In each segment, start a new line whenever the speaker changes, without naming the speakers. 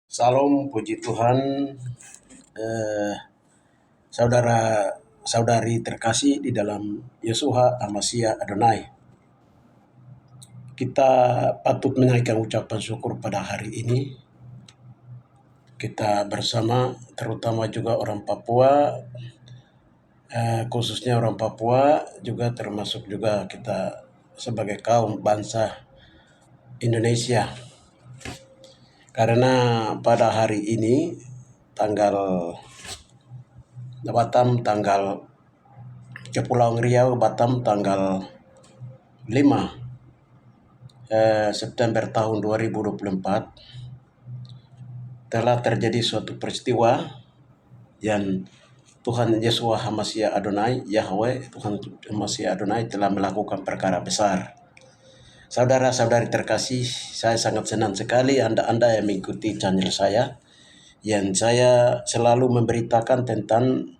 Salam puji Tuhan, eh, saudara-saudari terkasih di dalam Yeshua Hamashiach Adonai. Kita patut menaikkan ucapan syukur pada hari ini. Kita bersama, terutama juga orang Papua, khususnya orang Papua, juga termasuk juga kita sebagai kaum bangsa Indonesia. Karena pada hari ini Kepulauan Riau Batam tanggal 5 September tahun 2024 telah terjadi suatu peristiwa yang Tuhan Yeshua Hamashiach Adonai, Yahweh Tuhan Hamashiach Adonai telah melakukan perkara besar. Saudara-saudari terkasih, saya sangat senang sekali Anda yang mengikuti channel saya, yang saya selalu memberitakan tentang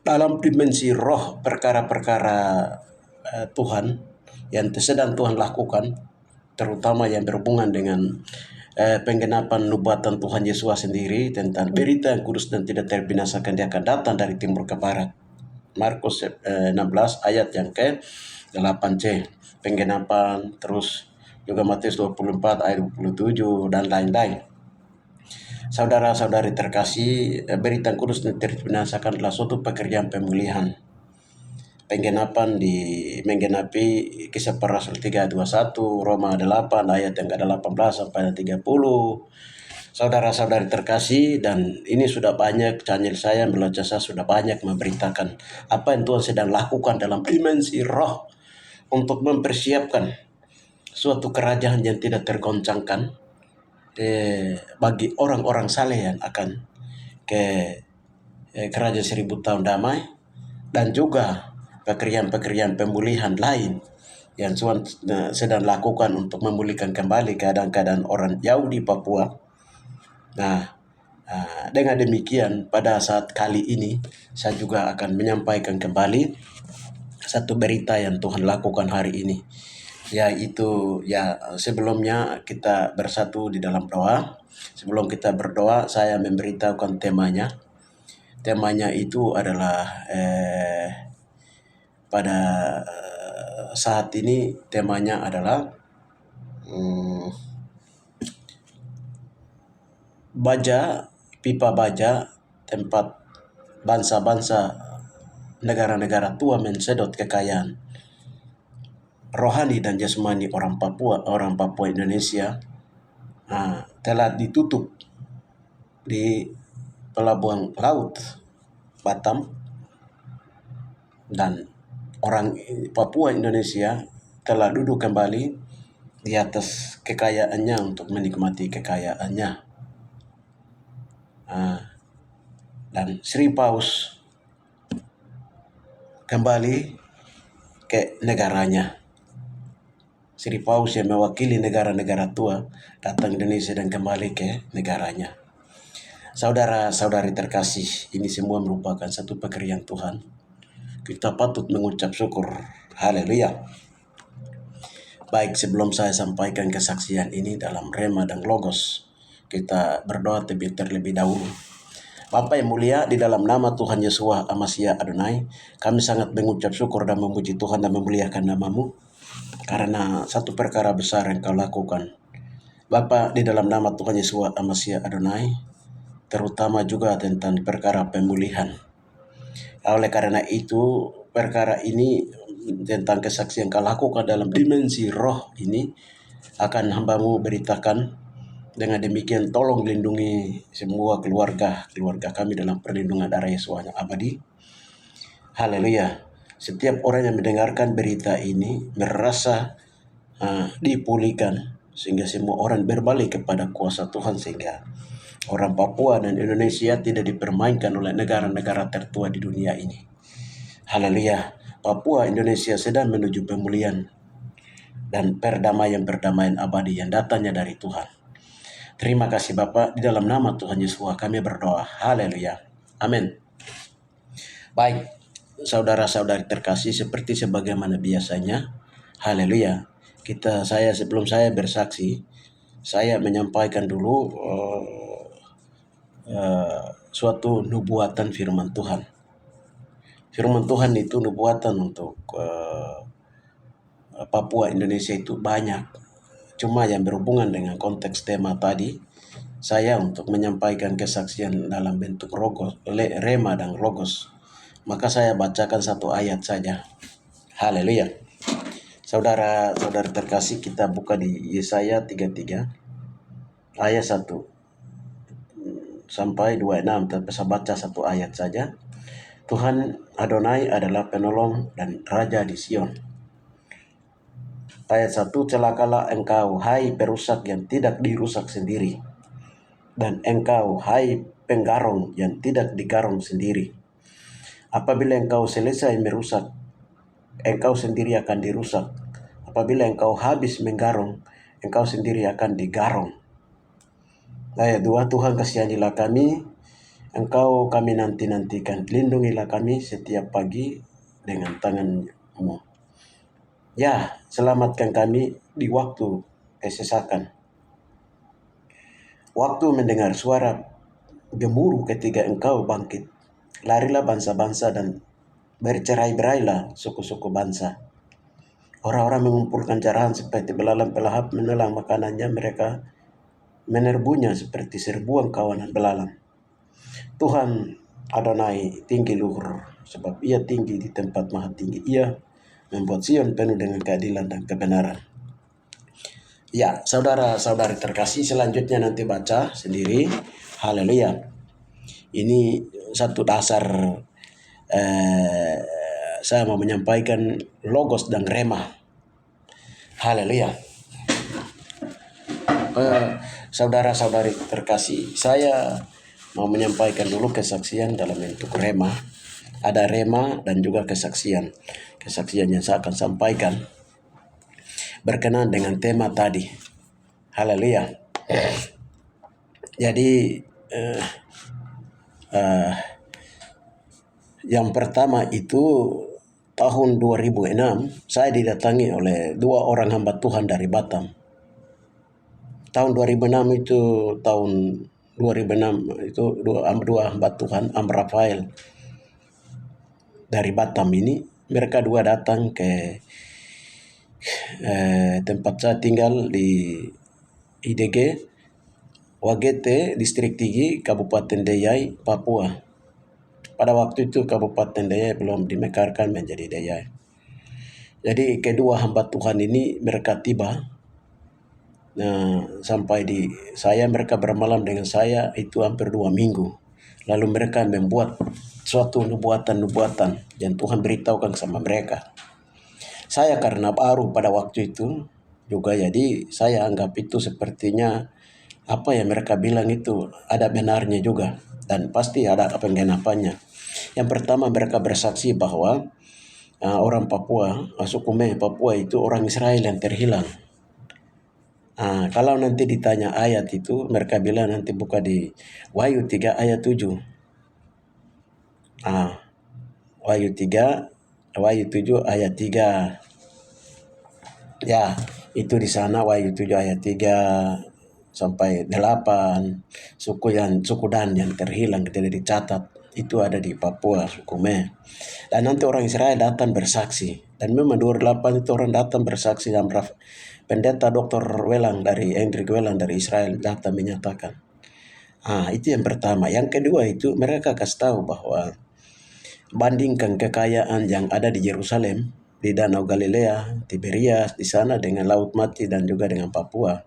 dalam dimensi roh perkara-perkara Tuhan yang sedang Tuhan lakukan, terutama yang berhubungan dengan penggenapan nubuatan Tuhan Yesus sendiri tentang berita yang kudus dan tidak terbinasakan, dia akan datang dari timur ke barat. Markus 16 ayat yang ke-8c, penggenapan, terus juga Matius 24 ayat 27 dan lain-lain. Saudara-saudari terkasih, berita kudus dan terbinasakan adalah suatu pekerjaan pemulihan. Penggenapan menggenapi Kisah Para Rasul 3:21, Roma 8 ayat yang ke-18 sampai 30. Saudara-saudari terkasih, dan ini sudah banyak channel saya, melalui saya sudah banyak memberitakan apa yang Tuhan sedang lakukan dalam dimensi roh untuk mempersiapkan suatu kerajaan yang tidak tergoncangkan bagi orang-orang saleh yang akan ke kerajaan 1000 tahun damai, dan juga pekerjaan-pekerjaan pemulihan lain yang Tuhan sedang lakukan untuk memulihkan kembali keadaan-keadaan orang jauh di Papua. Nah, dengan demikian pada saat kali ini saya juga akan menyampaikan kembali satu berita yang Tuhan lakukan hari ini, yaitu sebelumnya kita bersatu di dalam doa. Sebelum kita berdoa, saya memberitahukan temanya. Temanya itu adalah pada saat ini temanya adalah pipa baja, tempat bangsa-bangsa negara-negara tua mensedot kekayaan rohani dan jasmani orang Papua Indonesia, telah ditutup di pelabuhan laut Batam, dan orang Papua Indonesia telah duduk kembali di atas kekayaannya untuk menikmati kekayaannya. Dan Sri Paus kembali ke negaranya. Sri Paus yang mewakili negara-negara tua datang Indonesia dan kembali ke negaranya. Saudara-saudari terkasih, ini semua merupakan satu pekerjaan Tuhan. Kita patut mengucap syukur. Haleluya. Baik, sebelum saya sampaikan kesaksian ini dalam Rema dan Logos, kita berdoa terlebih dahulu. Bapa yang mulia, di dalam nama Tuhan Yeshua Hamashiach Adonai, kami sangat mengucap syukur dan memuji Tuhan dan memuliakan nama-Mu karena satu perkara besar yang Kau lakukan. Bapa, di dalam nama Tuhan Yeshua Hamashiach Adonai, terutama juga tentang perkara pemulihan. Oleh karena itu, perkara ini tentang kesaksian Kau lakukan dalam dimensi roh ini akan hamba-Mu beritakan. Dengan demikian tolong lindungi semua keluarga kami dalam perlindungan darah Yesus yang abadi. Haleluya. Setiap orang yang mendengarkan berita ini merasa dipulihkan, sehingga semua orang berbalik kepada kuasa Tuhan, sehingga orang Papua dan Indonesia tidak dipermainkan oleh negara-negara tertua di dunia ini. Haleluya. Papua Indonesia sedang menuju pemulihan dan perdamaian abadi yang datangnya dari Tuhan. Terima kasih Bapa, di dalam nama Tuhan Yesus kami berdoa. Haleluya. Amin. Baik, saudara-saudari terkasih, seperti sebagaimana biasanya, haleluya, sebelum saya bersaksi, saya menyampaikan dulu suatu nubuatan firman Tuhan. Firman Tuhan itu nubuatan untuk Papua Indonesia itu banyak. Cuma yang berhubungan dengan konteks tema tadi, saya untuk menyampaikan kesaksian dalam bentuk rema dan logos. Maka saya bacakan satu ayat saja. Haleluya. Saudara-saudara terkasih, kita buka di Yesaya 33 ayat 1 sampai 26. Tapi saya baca satu ayat saja. Tuhan Adonai adalah penolong dan raja di Sion. Ayat 1, celakalah engkau, hai perusak yang tidak dirusak sendiri, dan engkau, hai penggarong yang tidak digarong sendiri. Apabila engkau selesai merusak, engkau sendiri akan dirusak. Apabila engkau habis menggarong, engkau sendiri akan digarong. Ayat 2, Tuhan kasihanilah kami, engkau kami nanti-nantikan, lindungilah kami setiap pagi dengan tangan-Mu. Ya, selamatkan kami di waktu kesesakan. Waktu mendengar suara gemuruh ketika engkau bangkit. Larilah bangsa-bangsa dan bercerai-berailah suku-suku bangsa. Orang-orang mengumpulkan jarahan seperti belalang pelahap menelan makanannya, mereka menerbunya seperti serbuan kawanan belalang. Tuhan Adonai tinggi luhur, sebab Ia tinggi di tempat maha tinggi. Ia membuat Sion penuh dengan keadilan dan kebenaran. Ya, saudara-saudari terkasih, selanjutnya nanti baca sendiri. Haleluya. Ini satu dasar saya mau menyampaikan logos dan rema. Haleluya. Saudara-saudari terkasih, saya mau menyampaikan dulu kesaksian dalam bentuk rema. Ada rema dan juga kesaksian. Kesaksian yang saya akan sampaikan berkenaan dengan tema tadi. Haleluya. Jadi yang pertama itu tahun 2006 saya didatangi oleh dua orang hamba Tuhan dari Batam. Tahun 2006 itu dua hamba Tuhan, Am Rafael dari Batam ini, mereka dua datang ke tempat saya tinggal di IDG Wagete, Distrik Tigi, Kabupaten Deyai, Papua. Pada waktu itu Kabupaten Deyai belum dimekarkan menjadi Deyai. Jadi kedua hamba Tuhan ini mereka tiba. Nah, sampai di saya, mereka bermalam dengan saya itu hampir 2 minggu. Lalu mereka membuat suatu nubuatan-nubuatan yang Tuhan beritahukan sama mereka. Saya karena baru pada waktu itu juga, jadi saya anggap itu sepertinya apa yang mereka bilang itu ada benarnya juga, dan pasti ada penggenapannya. Yang pertama, mereka bersaksi bahwa orang Papua, suku Me Papua itu orang Israel yang terhilang. Kalau nanti ditanya ayat itu, mereka bilang nanti buka di Wahyu 3 ayat 7. Wahyu 7 ayat 3. Ya, itu di sana Wahyu 7 ayat 3 sampai 8. Suku Dan yang terhilang tidak dicatat itu ada di Papua, suku Me. Dan nanti orang Israel datang bersaksi. Dan memang 28 itu orang datang bersaksi, dan pendeta Dr. Hendrik Welang dari Israel datang menyatakan. Itu yang pertama. Yang kedua itu mereka kasih tahu bahwa bandingkan kekayaan yang ada di Yerusalem, di Danau Galilea, Tiberias, di sana dengan Laut Mati dan juga dengan Papua.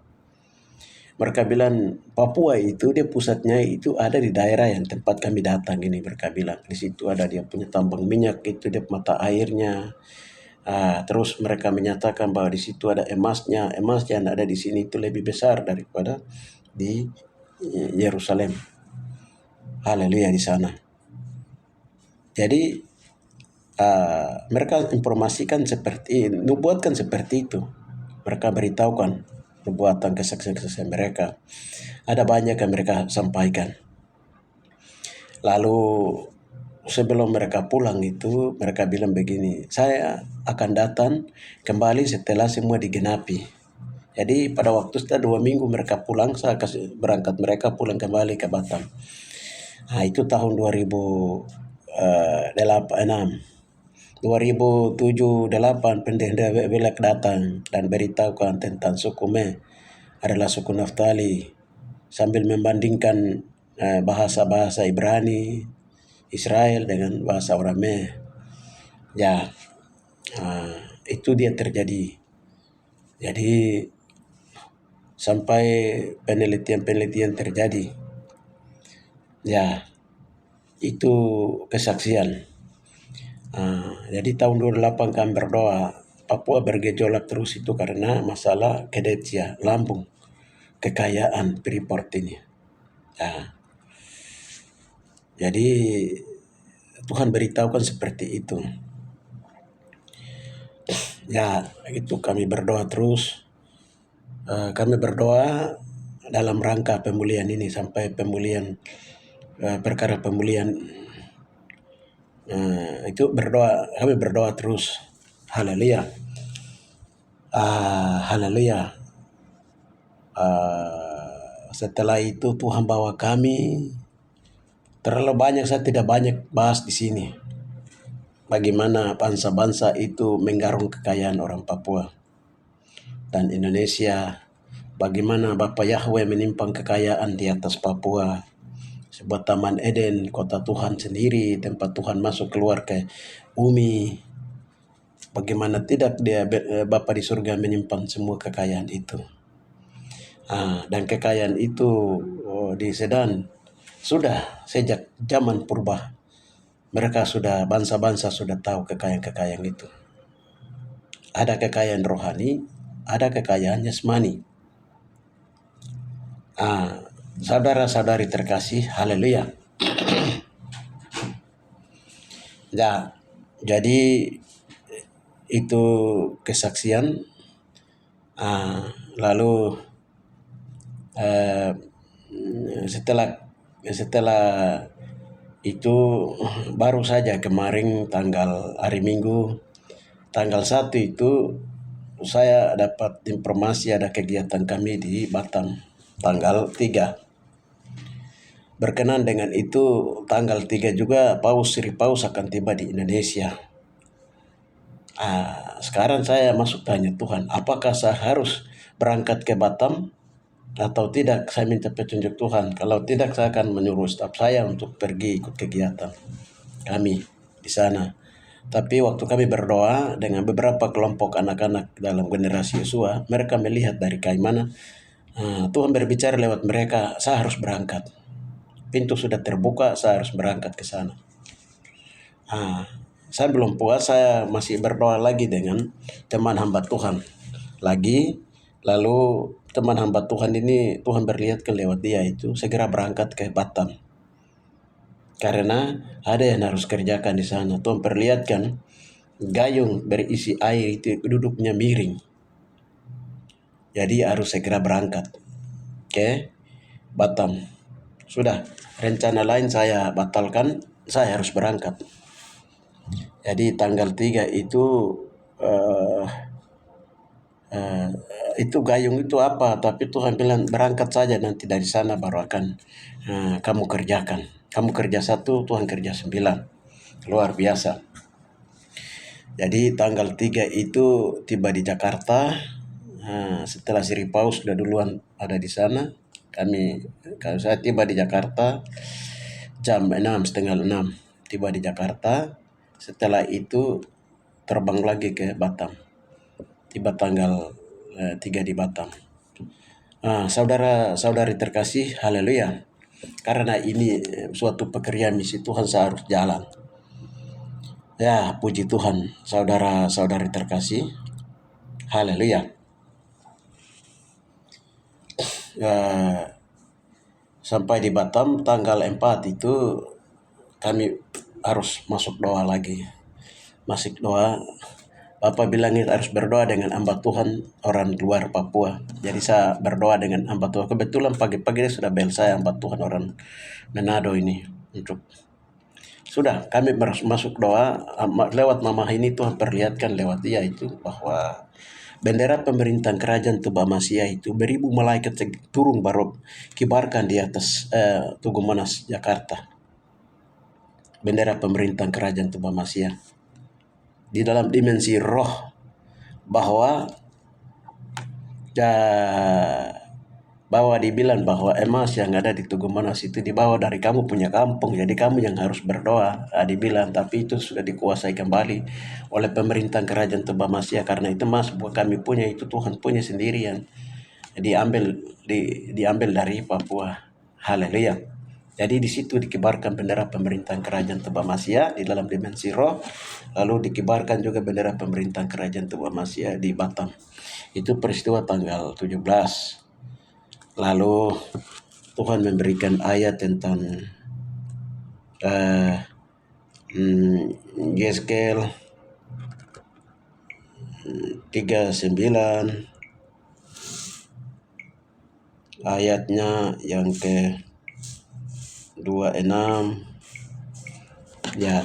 Mereka bilang Papua itu dia pusatnya itu ada di daerah yang tempat kami datang ini. Mereka bilang di situ ada dia punya tambang minyak, itu dia mata airnya. Terus mereka menyatakan bahwa di situ ada emasnya. Emas yang ada di sini itu lebih besar daripada di Yerusalem. Haleluya di sana. Jadi mereka informasikan nubuatkan seperti itu. Mereka beritahukan nubuatan kesaksian mereka. Ada banyak yang mereka sampaikan. Lalu sebelum mereka pulang itu, mereka bilang begini, saya akan datang kembali setelah semua digenapi. Jadi pada waktu setelah 2 minggu mereka pulang, saya kasih berangkat, mereka pulang kembali ke Batam. Nah, itu tahun 2008, 2007-2008 pendeta Belak datang dan beritahukan tentang suku Me adalah suku Naftali sambil membandingkan bahasa-bahasa Ibrani Israel dengan bahasa orang Me. Ya, itu dia terjadi. Jadi sampai penelitian-penelitian terjadi. Ya, itu kesaksian. Jadi tahun 2008 kami berdoa, Papua bergejolak terus itu karena masalah kedetia, lambung, kekayaan Freeport ini. Ya, jadi Tuhan beritahukan seperti itu. Ya, itu kami berdoa terus. Kami berdoa dalam rangka pemulihan ini sampai pemulihan perkara pemulihan itu kami berdoa terus. Haleluya. Haleluya. Setelah itu Tuhan bawa kami, terlalu banyak saya tidak banyak bahas di sini. Bagaimana bangsa-bangsa itu menggarung kekayaan orang Papua dan Indonesia. Bagaimana Bapak Yahweh menimpang kekayaan di atas Papua. Sebuah taman Eden, kota Tuhan sendiri, tempat Tuhan masuk keluar ke bumi. Bagaimana tidak dia Bapa di surga menyimpan semua kekayaan itu. Dan kekayaan itu di Sedan sudah sejak zaman purba. Mereka sudah, bangsa-bangsa sudah tahu kekayaan-kekayaan itu. Ada kekayaan rohani, ada kekayaan jasmani. Saudara-saudari terkasih, haleluya. Ya, jadi itu kesaksian. Lalu setelah itu baru saja kemarin hari Minggu tanggal 1 itu saya dapat informasi ada kegiatan kami di Batam tanggal 3. Berkenan dengan itu tanggal 3 juga Sri Paus akan tiba di Indonesia. Sekarang saya masuk tanya Tuhan, apakah saya harus berangkat ke Batam atau tidak? Saya minta petunjuk Tuhan. Kalau tidak, saya akan menyuruh staf saya untuk pergi ikut kegiatan kami di sana. Tapi waktu kami berdoa dengan beberapa kelompok anak-anak dalam generasi Yosua, mereka melihat dari mana Tuhan berbicara lewat mereka, saya harus berangkat. Pintu sudah terbuka, saya harus berangkat ke sana. Saya belum puas, saya masih berdoa lagi dengan teman hamba Tuhan lagi. Lalu teman hamba Tuhan ini, Tuhan berlihatkan lewat dia itu segera berangkat ke Batam. Karena ada yang harus kerjakan di sana. Tuhan perlihatkan gayung berisi air itu duduknya miring. Jadi harus segera berangkat ke Batam. Sudah, rencana lain saya batalkan, saya harus berangkat. Jadi tanggal 3 itu itu gayung itu apa, tapi Tuhan bilang berangkat saja, nanti dari sana baru akan kamu kerjakan. Kamu kerja 1, Tuhan kerja 9. Luar biasa. Jadi tanggal 3 itu tiba di Jakarta. Setelah Sri Paus sudah duluan ada di sana, kalau saya tiba di Jakarta jam 6, setengah 6 tiba di Jakarta. Setelah itu terbang lagi ke Batam. Tiba tanggal 3 di Batam. Saudara-saudari terkasih, haleluya. Karena ini suatu pekerjaan misi Tuhan, saya harus jalan. Ya, puji Tuhan, saudara-saudari terkasih. Haleluya. Sampai di Batam tanggal 4 itu kami harus masuk doa lagi. Masuk doa. Bapak bilang harus berdoa dengan hamba Tuhan orang luar Papua. Jadi saya berdoa dengan hamba Tuhan. Kebetulan pagi-pagi dia sudah bel saya hamba Tuhan orang Manado ini untuk sudah kami masuk doa lewat mama ini. Tuhan perlihatkan lewat dia itu bahwa Bendera pemerintahan kerajaan Tuba Masia itu beribu malaikat turun baru kibarkan di atas Tugu Monas, Jakarta. Bendera pemerintahan kerajaan Tuba Masia. Di dalam dimensi roh bahwa bahwa dibilang bahwa emas yang ada di Tugu Monas itu dibawa dari kamu punya kampung, jadi kamu yang harus berdoa. Dibilang, tapi itu sudah dikuasai kembali oleh pemerintahan kerajaan Tuba Masia, karena itu emas buat kami punya, itu Tuhan punya sendirian. Diambil dari Papua. Haleluya. Jadi di situ dikibarkan bendera pemerintahan kerajaan Tuba Masia di dalam dimensi roh, lalu dikibarkan juga bendera pemerintahan kerajaan Tuba Masia di Batam. Itu peristiwa tanggal 17. Lalu Tuhan memberikan ayat tentang Yeskel 39 ayatnya yang ke 26 ya.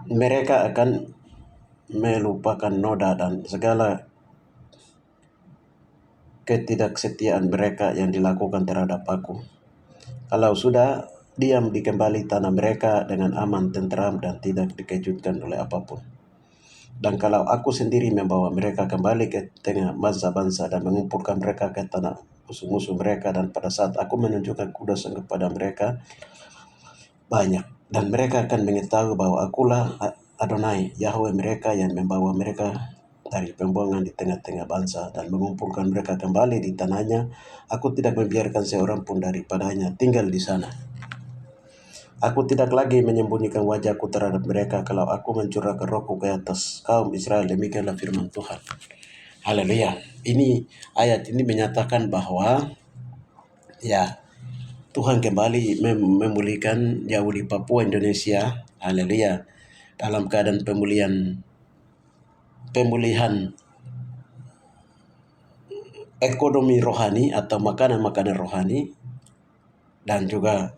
Mereka akan melupakan noda dan segala ketidaksetiaan mereka yang dilakukan terhadap aku. Kalau sudah diam di kembali tanah mereka dengan aman, tentram, dan tidak dikejutkan oleh apapun. Dan kalau aku sendiri membawa mereka kembali ke tengah bangsa-bangsa dan mengumpulkan mereka ke tanah musuh-musuh mereka, dan pada saat aku menunjukkan kuasa kepada mereka banyak, dan mereka akan mengetahui bahwa akulah Adonai, Yahweh mereka, yang membawa mereka dari pembuangan di tengah-tengah bangsa dan mengumpulkan mereka kembali di tanahnya. Aku tidak membiarkan seorang pun daripadanya tinggal di sana. Aku tidak lagi menyembunyikan wajahku terhadap mereka kalau aku mencurahkan rohku ke atas kaum Israel. Demikianlah firman Tuhan. Haleluya. Ini ayat ini menyatakan bahwa ya, Tuhan kembali memulihkan jauh di Papua, Indonesia. Haleluya. Dalam keadaan pemulihan ekonomi rohani atau makanan-makanan rohani, dan juga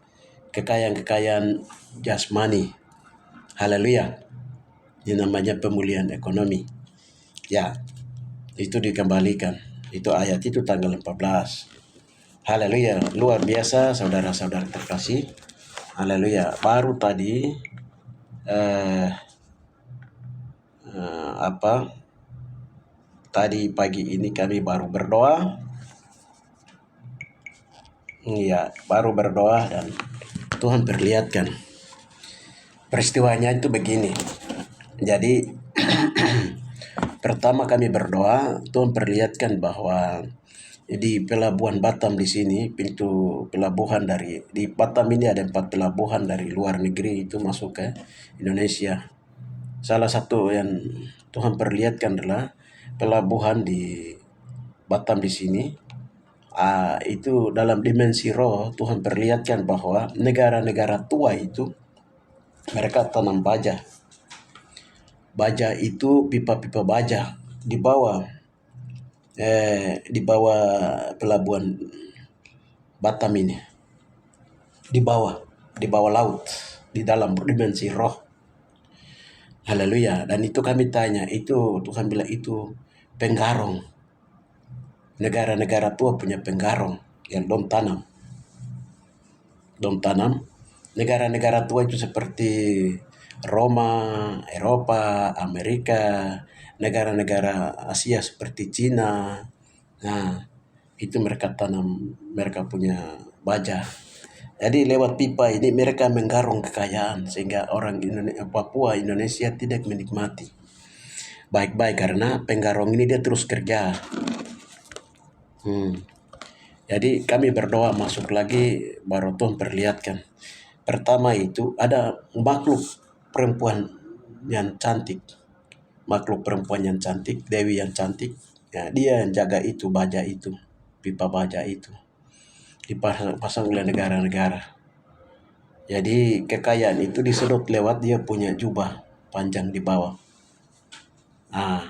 kekayaan-kekayaan jasmani. Haleluya. Ini namanya pemulihan ekonomi. Ya, itu dikembalikan. Itu ayat itu tanggal 14. Haleluya. Luar biasa saudara-saudara terkasih. Haleluya. Baru tadi tadi pagi ini kami baru berdoa. Iya, baru berdoa dan Tuhan perlihatkan. Peristiwanya itu begini. Jadi pertama kami berdoa, Tuhan perlihatkan bahwa di pelabuhan Batam di sini, pintu pelabuhan di Batam ini ada 4 pelabuhan dari luar negeri itu masuk ke Indonesia. Salah satu yang Tuhan perlihatkan adalah pelabuhan di Batam di sini. Itu dalam dimensi roh Tuhan perlihatkan bahwa negara-negara tua itu mereka tanam baja. Baja itu pipa-pipa baja di bawah pelabuhan Batam ini. Di bawah laut, di dalam dimensi roh. Haleluya. Dan itu kami tanya, itu Tuhan bilang itu penggarong. Negara-negara tua punya penggarong yang dong tanam. Negara-negara tua itu seperti Roma, Eropa, Amerika, negara-negara Asia seperti Cina. Nah, itu mereka tanam, mereka punya baja. Jadi lewat pipa ini mereka menggarung kekayaan sehingga orang Papua, Indonesia tidak menikmati baik-baik karena penggarong ini dia terus kerja. Jadi kami berdoa masuk lagi, baru Tuhan perlihatkan. Pertama itu ada makhluk perempuan yang cantik. Makhluk perempuan yang cantik, Dewi yang cantik. Ya, dia yang jaga itu baja itu, pipa baja itu. Dipasang oleh negara-negara. Jadi kekayaan itu disedot lewat dia punya jubah panjang di bawah. Nah,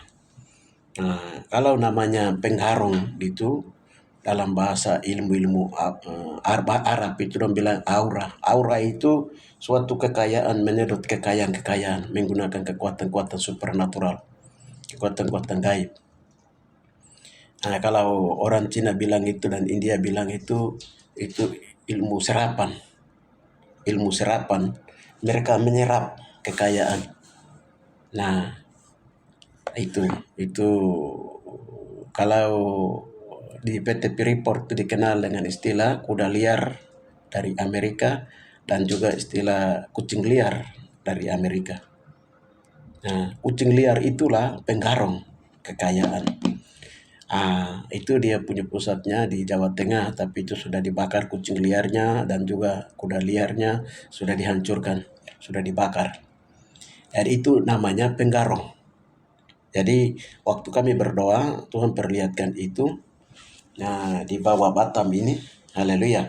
kalau namanya penggarong itu dalam bahasa ilmu-ilmu Arab itu dong bilang aura. Aura itu suatu kekayaan, menyedot kekayaan-kekayaan menggunakan kekuatan-kekuatan supernatural, kekuatan-kekuatan gaib. Nah, kalau orang Cina bilang itu dan India bilang itu ilmu serapan. Ilmu serapan, mereka menyerap kekayaan. Nah, itu kalau di PT Freeport itu dikenal dengan istilah kuda liar dari Amerika dan juga istilah kucing liar dari Amerika. Nah, kucing liar itulah penggarong kekayaan. Itu dia punya pusatnya di Jawa Tengah, tapi itu sudah dibakar kucing liarnya dan juga kuda liarnya sudah dihancurkan, sudah dibakar. Jadi itu namanya penggarong. Jadi waktu kami berdoa, Tuhan perlihatkan itu. Nah, di bawah Batam ini, haleluya.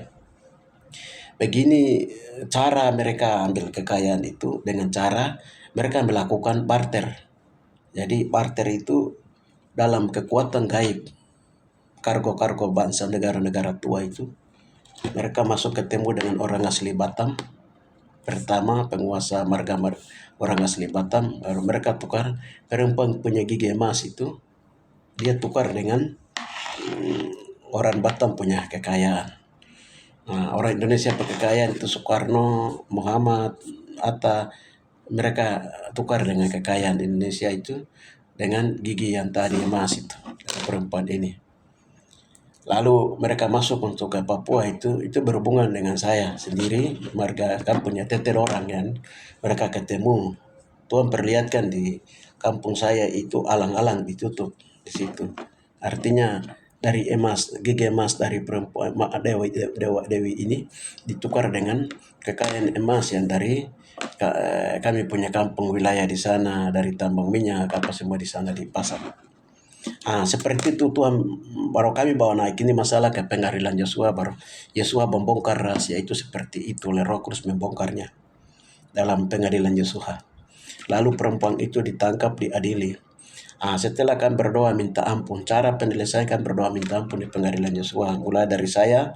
Begini cara mereka ambil kekayaan itu dengan cara mereka melakukan barter. Jadi barter itu dalam kekuatan gaib, kargo-kargo bangsa negara-negara tua itu, mereka masuk ketemu dengan orang asli Batam. Pertama penguasa marga orang asli Batam, baru mereka tukar. Perempuan punya gigi emas itu, dia tukar dengan orang Batam punya kekayaan. Nah, orang Indonesia pakai kekayaan itu Soekarno, Muhammad, Atta, mereka tukar dengan kekayaan Indonesia itu dengan gigi yang tadi emas itu, perempuan ini. Lalu mereka masuk untuk ke Papua itu berhubungan dengan saya sendiri, marga kan punya tete orang kan, mereka ketemu. Tuhan perlihatkan di kampung saya itu alang-alang ditutup di situ. Artinya dari emas, gigi emas dari perempuan Dewi ini ditukar dengan kekayaan emas yang dari kami punya kampung wilayah di sana, dari tambang minyak apa semua di sana di pasar. Seperti itu Tuhan baru kami bawa naik ini masalah ke pengadilan Yosua, baru Yosua membongkar rahasia itu seperti itu, oleh Roh Kudus membongkarnya dalam pengadilan Yosua. Lalu perempuan itu ditangkap, diadili. Setelah kami berdoa minta ampun, cara penyelesaian kami berdoa minta ampun di pengadilan Yosua, mulai dari saya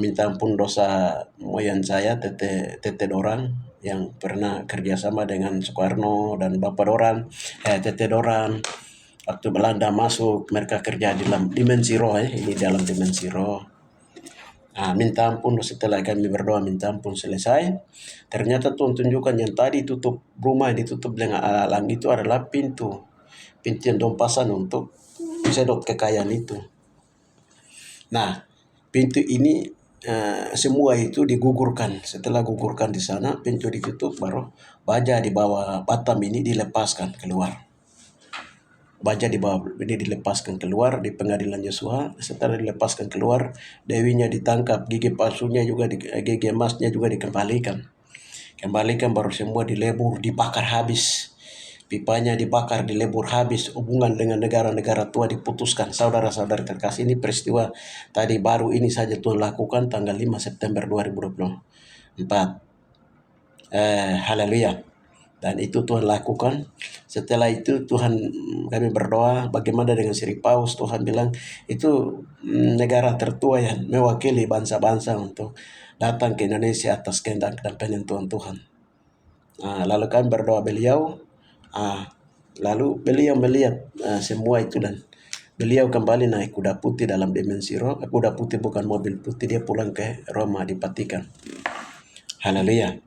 minta ampun dosa moyang saya, tete Doran yang pernah kerjasama dengan Soekarno dan Bapak Doran, tete Doran. Waktu Belanda masuk, mereka kerja di dalam dimensi roh, ini dalam dimensi roh. Minta ampun setelah kami berdoa minta ampun selesai. Ternyata Tuhan tunjukkan yang tadi tutup rumah ditutup dengan alang itu adalah pintu yang dong pasang untuk sedot kekayaan itu. Nah, pintu ini semua itu digugurkan. Setelah gugurkan di sana, pintu ditutup, baru baja di bawah Batam ini dilepaskan keluar. Baja di bawah ini dilepaskan keluar di pengadilan Yosua. Setelah dilepaskan keluar, dewinya ditangkap, gigi palsunya juga gigi emasnya juga dikembalikan. Baru semua dilebur, dibakar habis. Pipanya dibakar, dilebur habis. Hubungan dengan negara-negara tua diputuskan. Saudara-saudara terkasih, ini peristiwa tadi baru ini saja Tuhan lakukan tanggal 5 September 2024. Haleluya. Dan itu Tuhan lakukan. Setelah itu Tuhan kami berdoa bagaimana dengan Sri Paus. Tuhan bilang itu negara tertua yang mewakili bangsa-bangsa untuk datang ke Indonesia atas kehendak dan penentuan Tuhan. Lalu kami berdoa beliau. Lalu beliau melihat semua itu dan beliau kembali naik kuda putih dalam dimensi roh. Kuda putih bukan mobil putih, dia pulang ke Roma di Vatikan. Haleluya.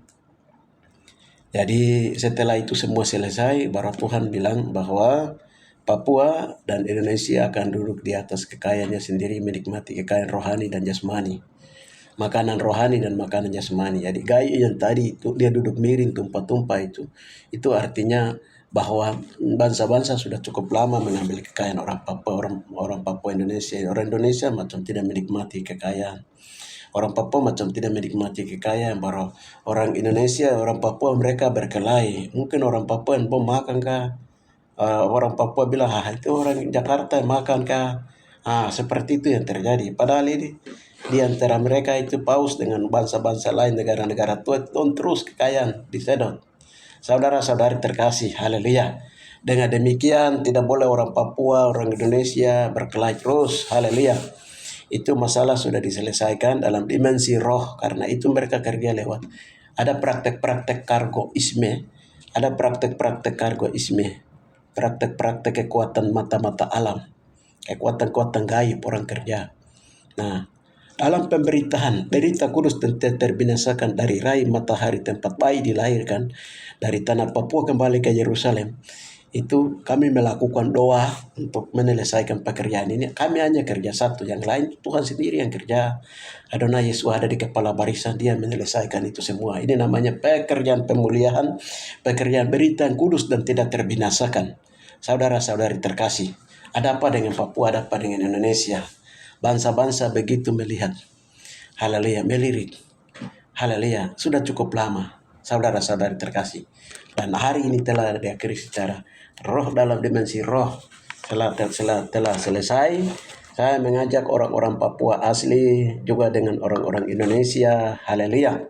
Jadi setelah itu semua selesai, baru Tuhan bilang bahwa Papua dan Indonesia akan duduk di atas kekayaannya sendiri, menikmati kekayaan rohani dan jasmani. Makanan rohani dan makanan jasmani. Jadi gaya yang tadi itu dia duduk miring tumpah-tumpah itu artinya bahwa bangsa-bangsa sudah cukup lama mengambil kekayaan orang Papua Indonesia. Orang Indonesia macam tidak menikmati kekayaan. Orang Papua macam tidak menikmati kekayaan, baru orang Indonesia, orang Papua mereka berkelahi. Mungkin orang Papua yang mau makan kah? Orang Papua bilang, itu orang Jakarta yang makan kah? Seperti itu yang terjadi. Padahal ini di antara mereka itu Paus dengan bangsa-bangsa lain, negara-negara tua itu terus kekayaan disedot. Saudara-saudari terkasih, haleluya. Dengan demikian tidak boleh orang Papua, orang Indonesia berkelahi terus, haleluya. Itu masalah sudah diselesaikan dalam dimensi roh, karena itu mereka kerja lewat. Ada praktek-praktek kargoisme, ada praktek-praktek kargoisme, praktek-praktek kekuatan mata-mata alam, kekuatan-kekuatan gaib orang kerja. Nah, dalam pemberitaan, berita kudus terbinasakan dari rai matahari tempat bayi dilahirkan, dari tanah Papua kembali ke Yerusalem. Itu kami melakukan doa untuk menyelesaikan pekerjaan ini. Kami hanya kerja satu, yang lain Tuhan sendiri yang kerja. Adonai Yesus ada di kepala barisan, dia menyelesaikan itu semua. Ini namanya pekerjaan pemulihan, pekerjaan berita yang kudus dan tidak terbinasakan. Saudara-saudari terkasih, ada apa dengan Papua, ada apa dengan Indonesia? Bangsa-bangsa begitu melihat. Haleluya, melirik. Haleluya, sudah cukup lama, saudara-saudari terkasih. Dan hari ini telah diakhiri secara roh, dalam dimensi roh telah selesai. Saya mengajak orang-orang Papua asli juga dengan orang-orang Indonesia. Haleluya.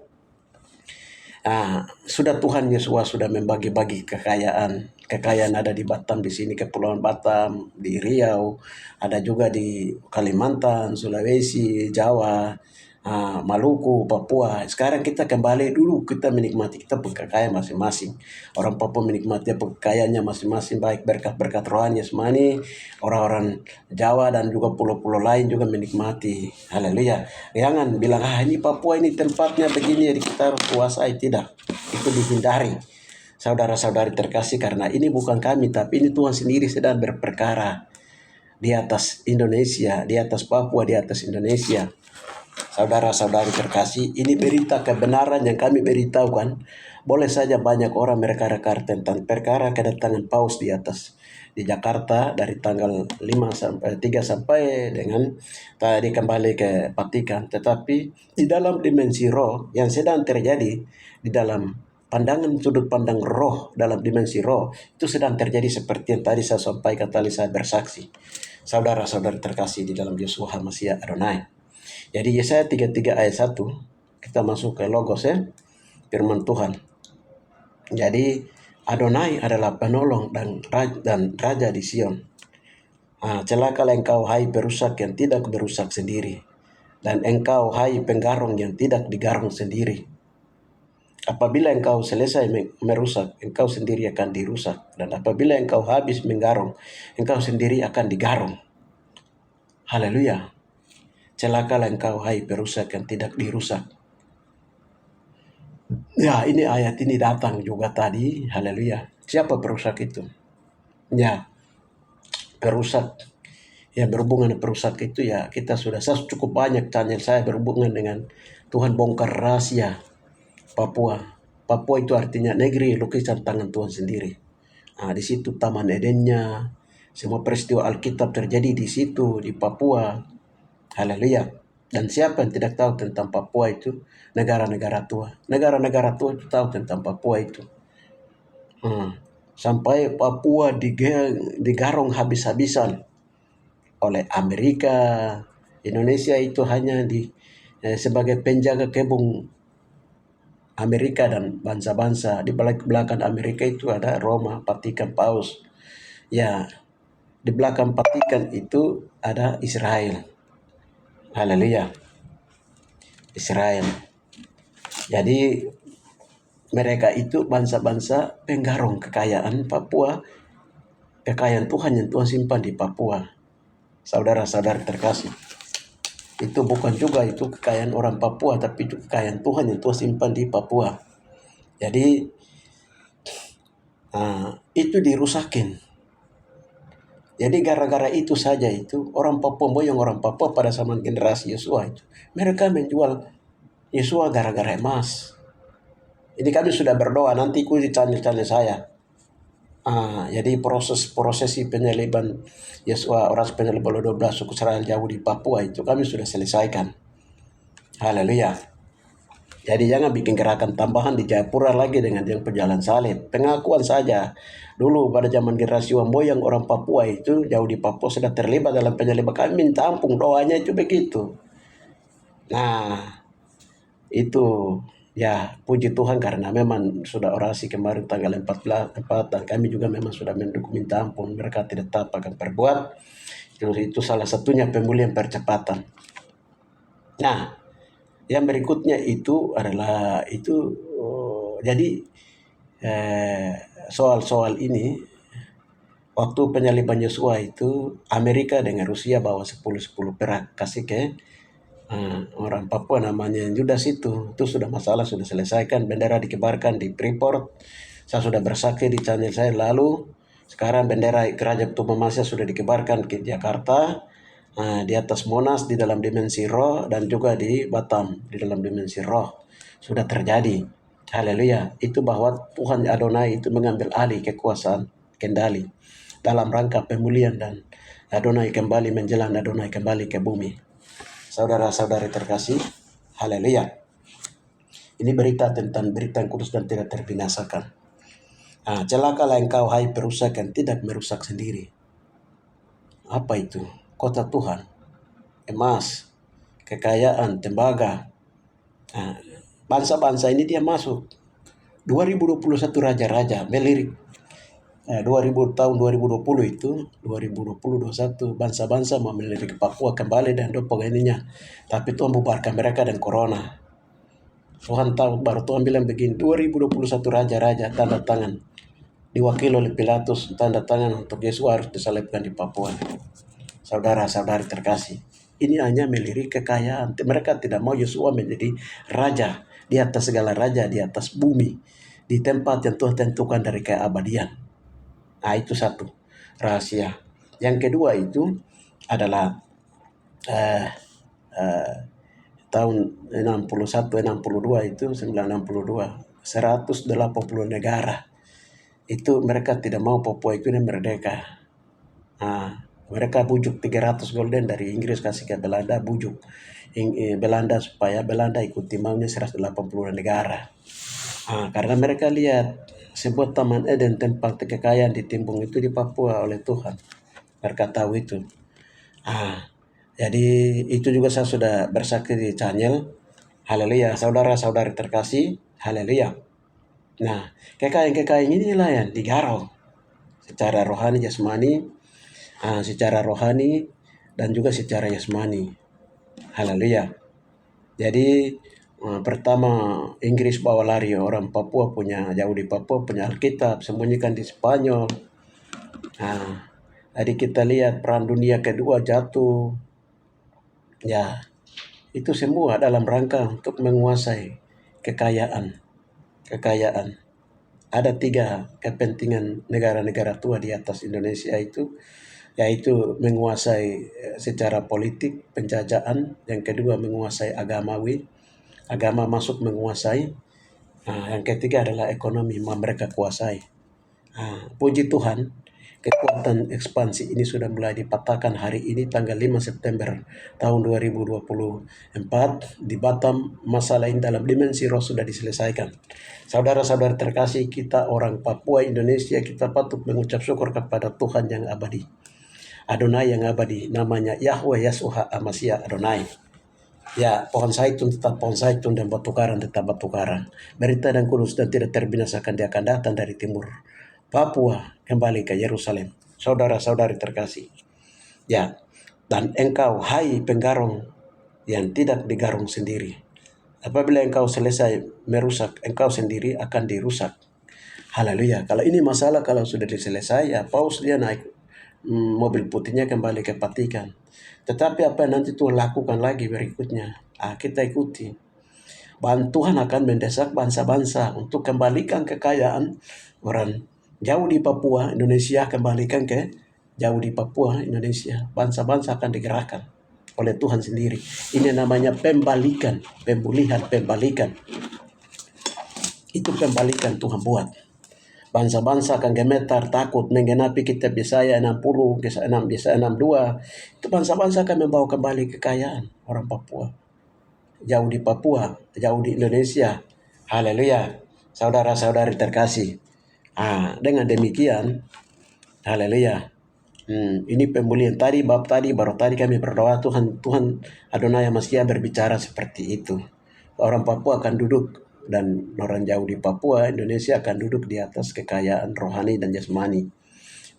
Sudah Tuhan Yesus sudah membagi-bagi kekayaan. Kekayaan ada di Batam, di sini Kepulauan Batam, di Riau, ada juga di Kalimantan, Sulawesi, Jawa, Maluku, Papua. Sekarang kita kembali dulu, kita menikmati kita kekayaan masing-masing. Orang Papua menikmati kekayaannya masing-masing, baik berkat-berkat rohani jasmani. Orang-orang Jawa dan juga pulau-pulau lain juga menikmati. Haleluya. Jangan bilang, ini Papua ini tempatnya begini, jadi kita harus kuasai. Tidak, itu dihindari. Saudara-saudari terkasih, karena ini bukan kami, tapi ini Tuhan sendiri sedang berperkara di atas Indonesia, di atas Papua, di atas Indonesia. Saudara-saudari terkasih, ini berita kebenaran yang kami beritahukan. Boleh saja banyak orang mereka-reka tentang perkara kedatangan paus di atas di Jakarta dari tanggal 3 sampai dengan tadi kembali ke Vatikan. Tetapi di dalam dimensi roh yang sedang terjadi, di dalam pandangan sudut pandang roh, dalam dimensi roh itu sedang terjadi seperti yang tadi saya sampaikan, tadi saya bersaksi. Saudara-saudari terkasih di dalam Yesus Hamasiah Adonai. Jadi Yesaya 33 ayat 1, kita masuk ke logos firman Tuhan. Jadi Adonai adalah penolong dan raja di Sion. Celakalah engkau hai perusak yang tidak berusak sendiri, dan engkau hai penggarong yang tidak digarong sendiri. Apabila engkau selesai merusak, engkau sendiri akan dirusak. Dan apabila engkau habis menggarong, engkau sendiri akan digarong. Haleluya. Celakalah engkau hai perusak yang tidak dirusak. Ya, ini ayat ini datang juga tadi. Haleluya. Siapa perusak itu? Ya, perusak. Ya, berhubungan dengan perusak itu ya, kita sudah cukup banyak channel saya berhubungan dengan Tuhan bongkar rahasia Papua. Papua itu artinya negeri lukisan tangan Tuhan sendiri. Di situ Taman Edennya, semua peristiwa Alkitab terjadi di situ, di Papua. Haleluya. Dan siapa yang tidak tahu tentang Papua itu? Negara-negara tua. Negara-negara tua itu tahu tentang Papua itu. Sampai Papua digarong habis-habisan oleh Amerika. Indonesia itu hanya sebagai penjaga kebun Amerika dan bangsa-bangsa. Di belakang Amerika itu ada Roma, Vatikan, Paus. Ya, di belakang Vatikan itu ada Israel. Haleluya. Israel. Jadi mereka itu bangsa-bangsa penggarong kekayaan Papua, kekayaan Tuhan yang Tuhan simpan di Papua. Saudara-saudari terkasih, itu bukan juga itu kekayaan orang Papua, tapi itu kekayaan Tuhan yang Tuhan simpan di Papua. Jadi itu dirusakin. Jadi gara-gara itu saja itu orang Papua, boyong orang Papua pada zaman generasi Yesua itu, mereka menjual Yesua gara-gara emas. Ini kami sudah berdoa, nanti ikuti channel saya. Jadi prosesi penyaliban Yesua, orang penyaliban 12 suku Israel jauh di Papua itu kami sudah selesaikan. Haleluya. Jadi jangan bikin gerakan tambahan di Jayapura lagi dengan yang pejalan salib. Pengakuan saja. Dulu pada zaman generasi Wamboyang orang Papua itu jauh di Papua sudah terlibat dalam penyaliban. Kami minta ampun, doanya itu begitu. Nah, itu ya puji Tuhan karena memang sudah orasi kemarin tanggal 4 dan kami juga memang sudah mendukung minta ampun. Mereka tidak tahu akan perbuat. Itu salah satunya pemulihan percepatan. Nah, yang berikutnya itu adalah jadi soal-soal ini waktu penyaliban Yosua itu Amerika dengan Rusia bawa 10 perak kasih ke orang Papua namanya Judas itu sudah masalah sudah selesaikan, bendera dikibarkan di Freeport. Saya sudah bersaksi di channel saya lalu. Sekarang bendera Kerajaan Tumpah sudah dikibarkan ke Jakarta, di atas Monas di dalam dimensi roh, dan juga di Batam di dalam dimensi roh. Sudah terjadi. Haleluya. Itu bahwa Tuhan Adonai itu mengambil alih kekuasaan kendali dalam rangka pemulihan, dan Adonai kembali menjelang, Adonai kembali ke bumi. Saudara-saudari terkasih, haleluya. Ini berita tentang berita yang kudus dan tidak terbinasakan. Celakalah engkau hai perusak yang tidak merusak sendiri. Apa itu? Kota Tuhan, emas, kekayaan, tembaga. Bangsa-bangsa ini dia masuk. 2021 raja-raja melirik. 2000 tahun 2020 itu 2020-21 bangsa-bangsa mau melirik Papua kembali dan dopong ininya, tapi Tuhan bubarkan mereka dan corona. Tuhan tahu, baru Tuhan bilang begini, 2021 raja-raja tanda tangan diwakili oleh Pilatus, tanda tangan untuk Yesus harus disalibkan di Papua. Saudara-saudari terkasih, ini hanya melirik kekayaan. Mereka tidak mau Yosua menjadi raja di atas segala raja, di atas bumi, di tempat yang Tuhan tentukan dari keabadian. Itu satu rahasia. Yang kedua itu adalah tahun 61-62 itu 962 180 negara itu mereka tidak mau Papua itu merdeka. Mereka bujuk 300 golden dari Inggris kasih ke Belanda, bujuk Belanda supaya Belanda ikuti maunya 180 negara. Karena mereka lihat sebuah taman Eden, tempat kekayaan ditimbung itu di Papua oleh Tuhan. Mereka tahu itu. Jadi itu juga saya sudah bersaksi di channel. Haleluya, saudara-saudari terkasih. Haleluya. Nah, kekayaan-kekayaan inilah yang digarong secara rohani, jasmani, secara rohani dan juga secara jasmani. Haleluya. Jadi pertama Inggris bawa lari orang Papua punya, jauh di Papua punya Alkitab, sembunyikan di Spanyol. Jadi kita lihat perang dunia kedua jatuh. Ya, itu semua dalam rangka untuk menguasai kekayaan. Ada 3 kepentingan negara-negara tua di atas Indonesia itu, yaitu menguasai secara politik, penjajahan. Yang kedua menguasai agama masuk menguasai. Yang ketiga adalah ekonomi, mereka kuasai. Puji Tuhan, kekuatan ekspansi ini sudah mulai dipatahkan hari ini tanggal 5 September tahun 2024 di Batam. Masalah ini dalam dimensi roh sudah diselesaikan. Saudara-saudara terkasih, kita orang Papua Indonesia, kita patut mengucap syukur kepada Tuhan yang abadi, Adonai yang abadi, namanya Yahweh Yasuha Amasya Adonai. Ya, pohon zaitun tetap pohon zaitun dan batu karang tetap batu karang. Berita dan kudus dan tidak terbinasakan, dia akan datang dari timur Papua kembali ke Yerusalem. Saudara-saudari terkasih. Ya, dan engkau hai penggarong yang tidak digarong sendiri. Apabila engkau selesai merusak, engkau sendiri akan dirusak. Haleluya. Kalau ini masalah, kalau sudah diselesai, ya paus dia naik mobil putihnya kembali ke Vatikan. Tetapi apa yang nanti Tuhan lakukan lagi berikutnya, kita ikuti. Tuhan akan mendesak bangsa-bangsa untuk kembalikan kekayaan orang jauh di Papua, Indonesia, kembalikan ke jauh di Papua, Indonesia. Bangsa-bangsa akan digerakkan oleh Tuhan sendiri. Ini namanya pembalikan, pemulihan, pembalikan. Itu pembalikan Tuhan buat. Bangsa-bangsa akan gemetar, takut, menggenapi kitab Yesaya 60, Yesaya 62. Itu bangsa-bangsa akan membawa kembali kekayaan orang Papua. Jauh di Papua, jauh di Indonesia. Haleluya. Saudara-saudari terkasih. Dengan demikian, haleluya. Ini pemulihan tadi, baru tadi kami berdoa, Tuhan Adonai Amasya berbicara seperti itu. Orang Papua akan duduk, dan orang jauh di Papua, Indonesia akan duduk di atas kekayaan rohani dan jasmani.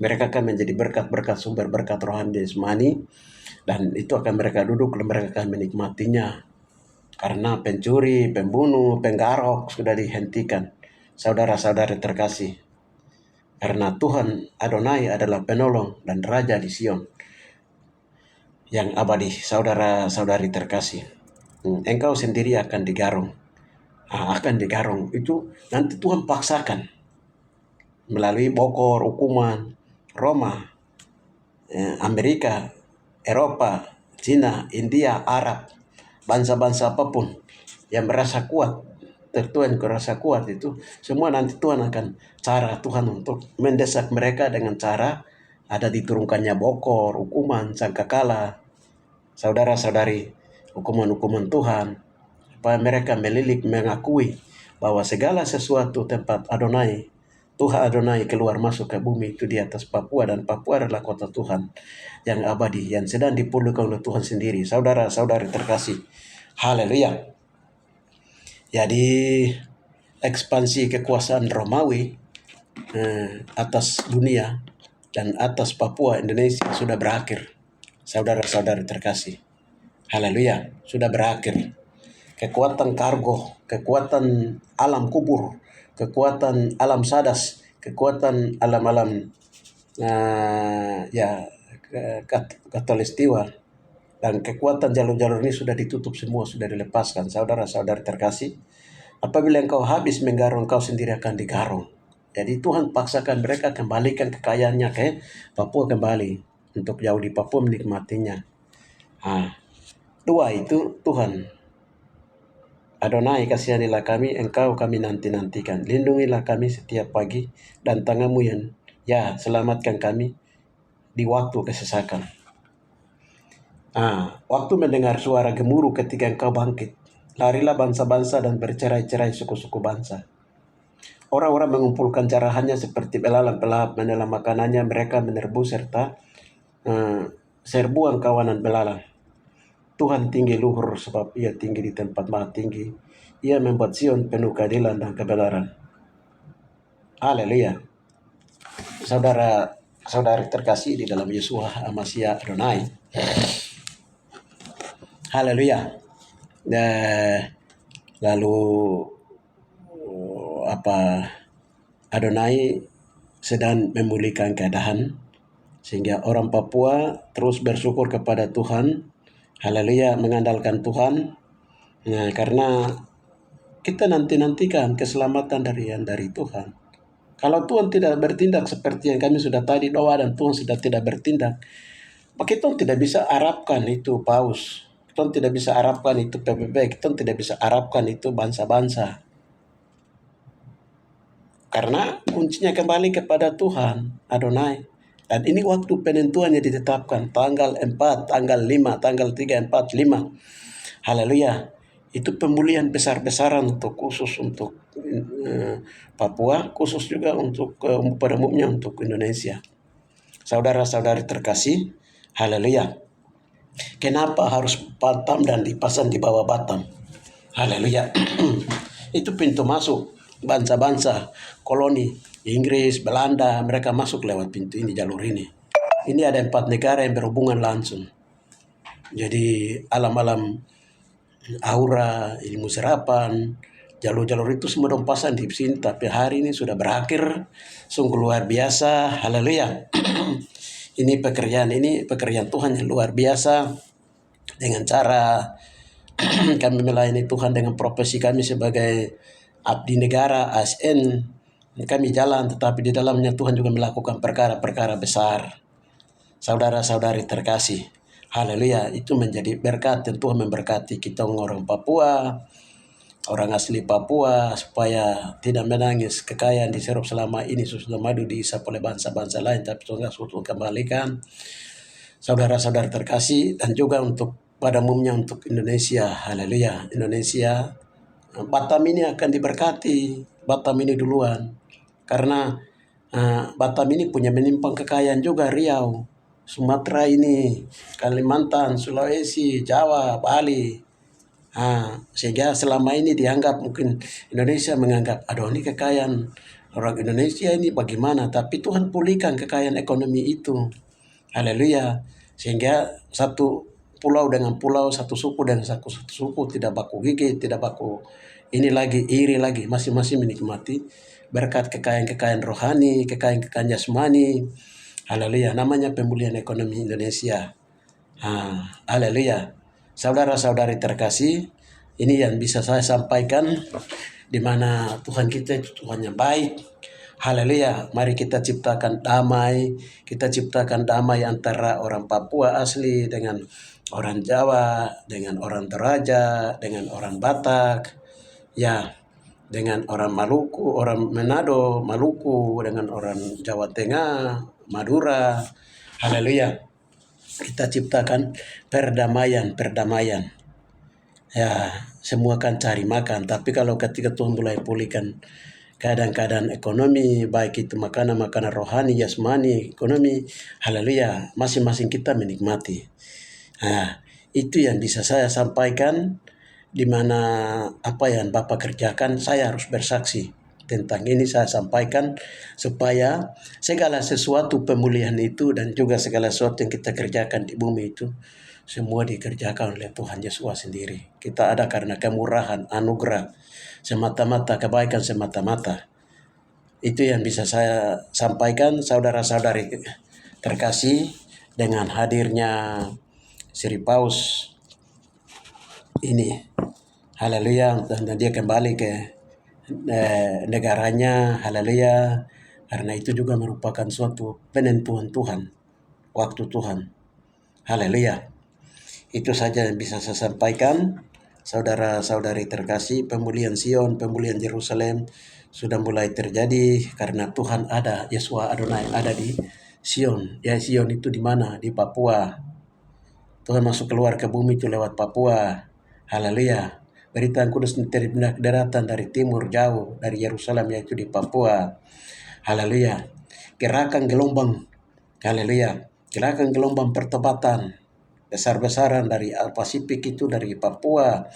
Mereka akan menjadi berkat-berkat, sumber berkat rohani jasmani, dan itu akan mereka duduk dan mereka akan menikmatinya. Karena pencuri, pembunuh, penggarok sudah dihentikan. Saudara-saudari terkasih, karena Tuhan Adonai adalah penolong dan Raja di Sion yang abadi. Saudara-saudari terkasih, engkau sendiri akan digarung. Akan digarung itu nanti Tuhan paksakan melalui bokor, hukuman, Roma, Amerika, Eropa, Cina, India, Arab, bangsa-bangsa apapun yang merasa kuat, Tuhan merasa kuat itu, semua nanti Tuhan akan cara Tuhan untuk mendesak mereka dengan cara ada diturunkannya bokor, hukuman, sangkakala, saudara-saudari, hukuman-hukuman Tuhan, supaya mereka melilik mengakui bahwa segala sesuatu tempat Adonai, Tuhan Adonai keluar masuk ke bumi itu di atas Papua, dan Papua adalah kota Tuhan yang abadi yang sedang dipulihkan oleh Tuhan sendiri. Saudara-saudari terkasih, haleluya. Jadi ekspansi kekuasaan Romawi atas dunia dan atas Papua Indonesia sudah berakhir. Saudara-saudari terkasih, haleluya, sudah berakhir. Kekuatan kargo, kekuatan alam kubur, kekuatan alam sadas, kekuatan alam-alam katulistiwa, dan kekuatan jalur-jalur ini sudah ditutup semua, sudah dilepaskan. Saudara-saudari terkasih, apabila engkau habis menggarung, engkau sendiri akan digarung. Jadi Tuhan paksakan mereka kembalikan kekayaannya ke Papua kembali, untuk jauh di Papua menikmatinya. Dua itu Tuhan Adonai, kasihanilah kami, engkau kami nanti-nantikan. Lindungilah kami setiap pagi, dan tanganmu yang selamatkan kami di waktu kesesakan. Waktu mendengar suara gemuruh ketika engkau bangkit, larilah bangsa-bangsa dan bercerai-cerai suku-suku bangsa. Orang-orang mengumpulkan carahannya seperti belalang pelahap menelan makanannya, mereka menerbu serta serbuan kawanan belalang. Tuhan tinggi luhur sebab ia tinggi di tempat maha tinggi. Ia membuat Sion penuh keadilan dan kebenaran. Haleluya. Saudara-saudari terkasih di dalam Yeshua Mashiach Adonai. Haleluya. Lalu Adonai sedang memulihkan keadaan sehingga orang Papua terus bersyukur kepada Tuhan. Haleluya, mengandalkan Tuhan. Karena kita nantikan keselamatan dari Tuhan. Kalau Tuhan tidak bertindak seperti yang kami sudah tadi doa dan Tuhan sudah tidak bertindak, maka kita tidak bisa harapkan itu paus. Kita tidak bisa harapkan itu PBB. Kita tidak bisa harapkan itu bangsa-bangsa. Karena kuncinya kembali kepada Tuhan Adonai. Dan ini waktu penentuannya ditetapkan tanggal 4, tanggal 5, tanggal 3, 4, 5. Haleluya. Itu pemulihan besar-besaran khusus untuk Papua, khusus juga untuk pada umumnya untuk Indonesia. Saudara-saudari terkasih, haleluya. Kenapa harus Batam dan dipasang di bawah Batam? Haleluya. Itu pintu masuk bangsa-bangsa koloni Inggris, Belanda, mereka masuk lewat pintu ini, jalur ini. Ini ada 4 negara yang berhubungan langsung. Jadi alam-alam aura, ilmu serapan, jalur-jalur itu semua dong pasang di sini. Tapi hari ini sudah berakhir, sungguh luar biasa. Haleluya. Ini pekerjaan Tuhan yang luar biasa. Dengan cara kami melayani Tuhan dengan profesi kami sebagai abdi negara, ASN, kami jalan, tetapi di dalamnya Tuhan juga melakukan perkara-perkara besar. Saudara-saudari terkasih, haleluya, itu menjadi berkat dan Tuhan memberkati kita orang Papua, orang asli Papua, supaya tidak menangis kekayaan diserap selama ini sudah madu diisap oleh bangsa-bangsa lain, tapi Tuhan sudah kembalikan. Saudara-saudara terkasih, dan juga untuk pada umumnya untuk Indonesia, haleluya, Indonesia, Batam ini akan diberkati, Batam ini duluan. Karena Batam ini punya menyimpan kekayaan juga, Riau, Sumatera ini, Kalimantan, Sulawesi, Jawa, Bali. Sehingga selama ini dianggap, mungkin Indonesia menganggap, aduh ini kekayaan orang Indonesia ini bagaimana, tapi Tuhan pulihkan kekayaan ekonomi itu. Haleluya. Sehingga satu pulau dengan pulau, satu suku dengan satu suku tidak baku gigi, tidak baku ini lagi, iri lagi, masing-masing menikmati berkat kekayaan-kekayaan rohani, kekayaan-kekayaan jasmani. Haleluya. Namanya pemulihan ekonomi Indonesia. Haleluya. Saudara-saudari terkasih, ini yang bisa saya sampaikan, di mana Tuhan kita itu Tuhan yang baik. Haleluya. Mari kita ciptakan damai. Kita ciptakan damai antara orang Papua asli dengan orang Jawa, dengan orang Toraja, dengan orang Batak, ya, dengan orang Maluku, orang Manado, Maluku, dengan orang Jawa Tengah, Madura. Haleluya. Kita ciptakan perdamaian. Ya, semua kan cari makan, tapi kalau ketika Tuhan mulai pulihkan keadaan-keadaan ekonomi, baik itu makanan rohani, jasmani, ekonomi, haleluya, masing-masing kita menikmati. Nah, itu yang bisa saya sampaikan, di mana apa yang Bapak kerjakan, saya harus bersaksi tentang ini. Saya sampaikan supaya segala sesuatu pemulihan itu dan juga segala sesuatu yang kita kerjakan di bumi itu semua dikerjakan oleh Tuhan Yesus sendiri. Kita ada karena kemurahan, anugerah, semata-mata kebaikan semata-mata. Itu yang bisa saya sampaikan, saudara-saudari terkasih, dengan hadirnya Sri Paus ini. Haleluya. Dan dia kembali ke negaranya. Haleluya. Karena itu juga merupakan suatu penentuan Tuhan, waktu Tuhan. Haleluya. Itu saja yang bisa saya sampaikan. Saudara-saudari terkasih, pemulihan Sion, pemulihan Yerusalem sudah mulai terjadi karena Tuhan ada, Yesua Adonai ada di Sion. Ya, Sion itu di mana? Di Papua. Tuhan masuk keluar ke bumi itu lewat Papua. Haleluya. Berita yang kudus daratan dari timur jauh, dari Yerusalem, yaitu di Papua. Haleluya. Gerakan gelombang. Haleluya. Gerakan gelombang pertobatan besar-besaran dari Pasifik itu, dari Papua,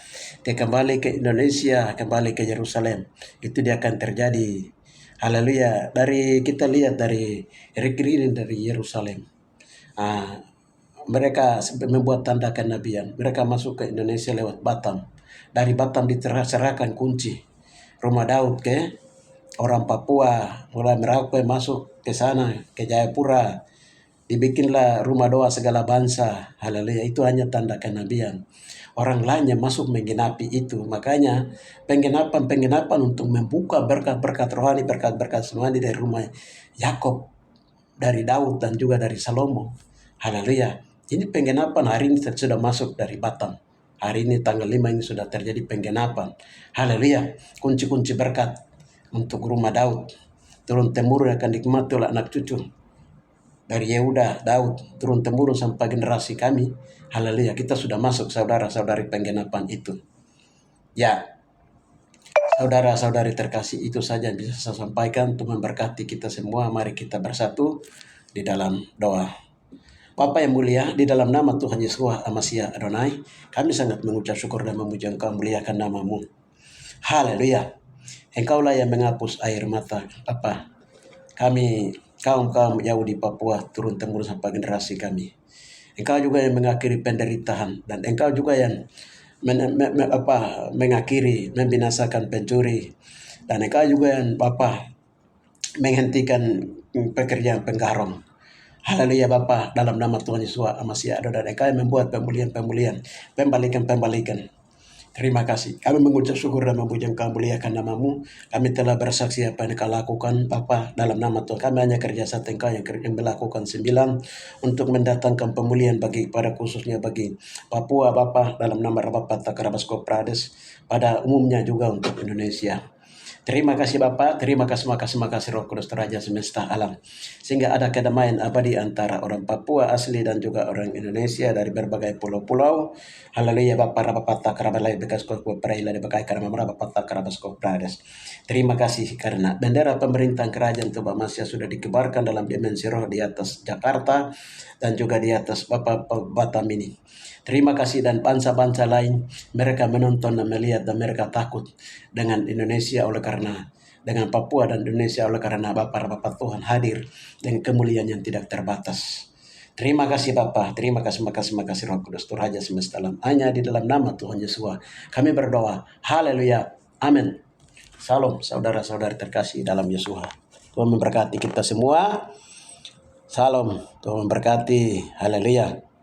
dia kembali ke Indonesia, kembali ke Yerusalem. Itu dia akan terjadi. Haleluya. Dari kita lihat dari rekirin dari Yerusalem. Mereka membuat tanda kenabian. Mereka masuk ke Indonesia lewat Batam. Dari Batam diserahkan kunci rumah Daud ke orang Papua. Mulai Merauke masuk ke sana, ke Jayapura. Dibikinlah rumah doa segala bangsa. Haleluya. Itu hanya tanda kenabian. Orang lainnya masuk menggenapi itu. Makanya penggenapan untuk membuka berkat-berkat rohani, berkat-berkat semani dari rumah Yakob, dari Daud dan juga dari Salomo. Haleluya. Ini penggenapan hari ini sudah masuk dari Batam. Hari ini tanggal 5 ini sudah terjadi penggenapan. Haleluya. Kunci-kunci berkat untuk rumah Daud turun temurun akan dinikmati oleh anak cucu. Dari Yehuda, Daud, turun temurun sampai generasi kami. Haleluya. Kita sudah masuk, saudara-saudari, penggenapan itu. Ya, saudara-saudari terkasih, itu saja yang bisa saya sampaikan untuk memberkati kita semua. Mari kita bersatu di dalam doa. Bapa yang mulia, di dalam nama Tuhan Yesus Amasia Adonai, kami sangat mengucap syukur dan memuji Engkau, muliakan nama-Mu. Haleluya. Engkaulah yang menghapus air mata, Bapa. Kami kaum jauh di Papua turun temurun sampai generasi kami. Engkau juga yang mengakhiri penderitaan, dan Engkau juga yang mengakhiri, membinasakan pencuri, dan Engkau juga yang Bapa menghentikan pekerjaan penggarong. Haleluya Bapa, dalam nama Tuhan Yesus Amasia Adonai, dan Engkau yang membuat pemulihan, pembalikan. Terima kasih. Kami mengucap syukur dan memuji Engkau, muliakan nama-Mu. Kami telah bersaksi apa yang Engkau lakukan, Bapa, dalam nama Tuhan. Kami hanya kerja satu Engkau yang melakukan 9 untuk mendatangkan pemulihan bagi pada khususnya bagi Papua, Bapa, dalam nama Bapa Takarabasko Prades, pada umumnya juga untuk Indonesia. Terima kasih Bapa, terima kasih Roh Kudus Raja semesta alam. Sehingga ada kedamaian abadi antara orang Papua asli dan juga orang Indonesia dari berbagai pulau-pulau. Haleluya Bapa Rabapata Karabalai Bekasko Praila de Bakai Karama Rabapata Karabasko Prades. Terima kasih karena bendera pemerintahan kerajaan Tuhan Masya sudah dikibarkan dalam dimensi roh di atas Jakarta dan juga di atas Batam ini. Terima kasih, dan bangsa-bangsa lain mereka menonton dan melihat dan mereka takut dengan Indonesia oleh karena dengan Papua dan Indonesia oleh karena Bapak Tuhan hadir dengan kemuliaan yang tidak terbatas. Terima kasih Bapa, terima kasih, makasih Roh Kudus, Tur Raja semesta alam. Hanya di dalam nama Tuhan Yesus kami berdoa. Haleluya. Amin. Salam saudara-saudari terkasih dalam Yesus. Tuhan memberkati kita semua. Salam, Tuhan memberkati. Haleluya.